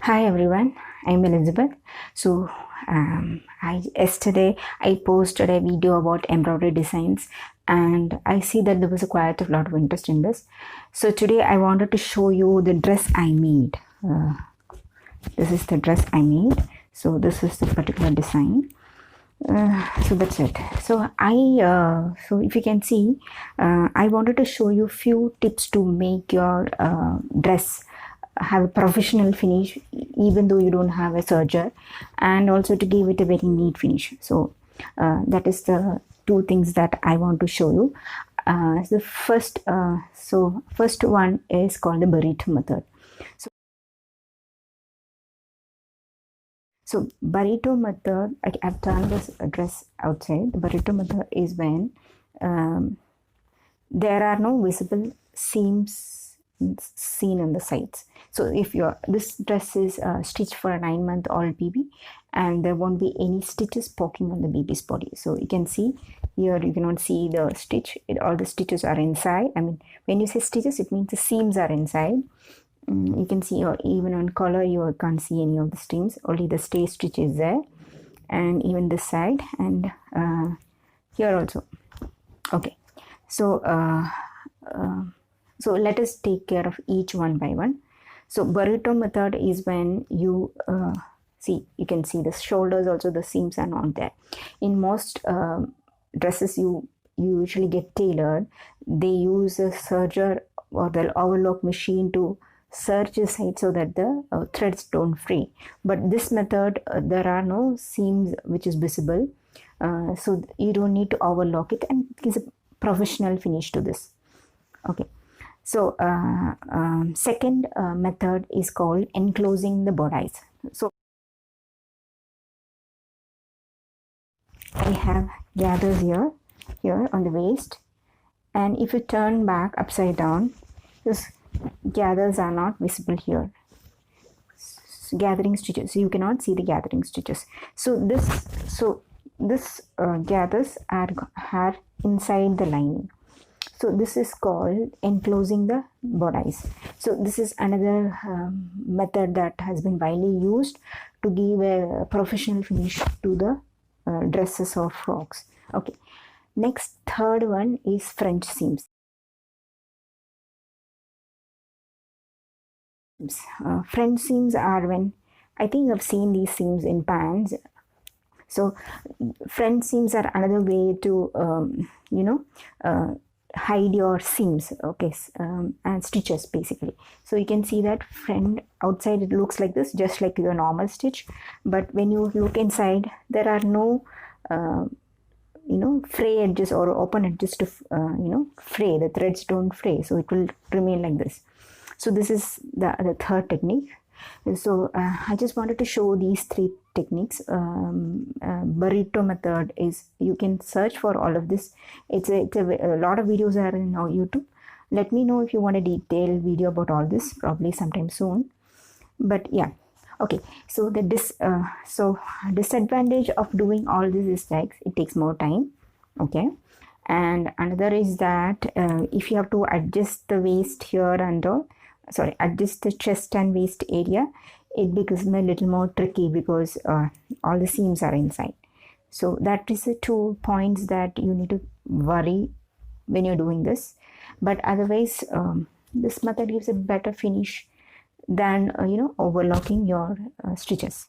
Hi everyone, I'm Elizabeth. So, yesterday I posted a video about embroidery designs, and I see that there was quite a lot of interest in this. So today I wanted to show you the dress I made. This is the dress I made. So this is the particular design. So that's it. So if you can see, I wanted to show you few tips to make your dress have a professional finish, even though you don't have a serger, and also to give it a very neat finish. So that is the two things that I want to show you. First one is called the burrito method. So burrito method, I've done this dress outside. The burrito method is when um, there are no visible seams seen on the sides. So if this dress is stitched for a 9-month-old baby, and there won't be any stitches poking on the baby's body. So you can see here, you cannot see the stitch. All the stitches are inside. I mean, when you say stitches, it means the seams are inside. You can see, or even on collar you can't see any of the seams, only the stay stitch is there, and even this side, and here also. Okay, so so let us take care of each one by one. So burrito method is when you see, you can see the shoulders also, the seams are not there. In most dresses you usually get tailored, they use a serger or the overlock machine to serge the side so that the threads don't fray. But this method, there are no seams which is visible, so you don't need to overlock it, and it gives a professional finish to this. Okay, so second method is called enclosing the bodice. So I have gathers here on the waist, and if you turn back upside down, this gathers are not visible here. Gathering stitches, so you cannot see the gathering stitches. So this gathers are inside the lining. So this is called enclosing the bodice. So this is another method that has been widely used to give a professional finish to the dresses or frocks. Okay, next, third one is French seams. French seams are when, I think I've seen these seams in pants. So French seams are another way to hide your seams, okay, and stitches basically. So you can see that front outside it looks like this, just like your normal stitch, but when you look inside, there are no fray edges or open edges to fray. The threads don't fray, so it will remain like this. So this is the third technique. So I just wanted to show these three techniques. Burrito method is, you can search for all of this. It's a lot of videos are in our YouTube. Let me know if you want a detailed video about all this, probably sometime soon. But yeah, okay. So disadvantage of doing all this is like it takes more time. Okay, and another is that if you have to adjust the waist here and all, sorry, adjust the chest and waist area, it becomes a little more tricky because all the seams are inside. So that is the 2 points that you need to worry when you're doing this. But otherwise, this method gives a better finish than overlocking your stitches.